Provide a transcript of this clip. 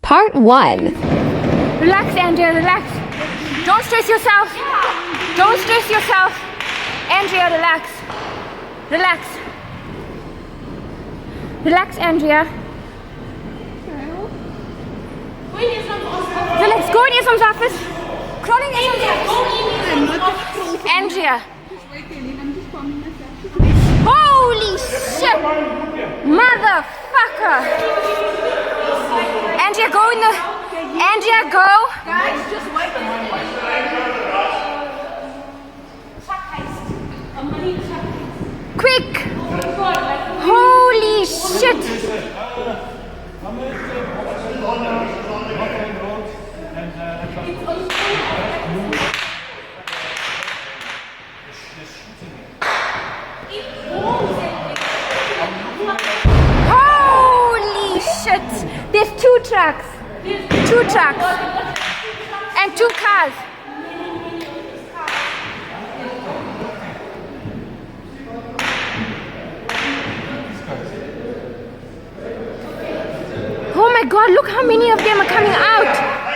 Part 1. Relax, Andrea, relax. Don't stress yourself. Don't stress yourself. Andrea, relax. Relax. Relax, Andrea. Relax, go in Islam's office. Crawling in Islam's office. Andrea. Holy shit! Motherfucker! Andrea, go in the... Andrea, go! Guys, just wait a minute. Quick! Holy shit! Holy shit! There's 2 trucks. 2 trucks. And 2 cars. Oh my god, look how many of them are coming out.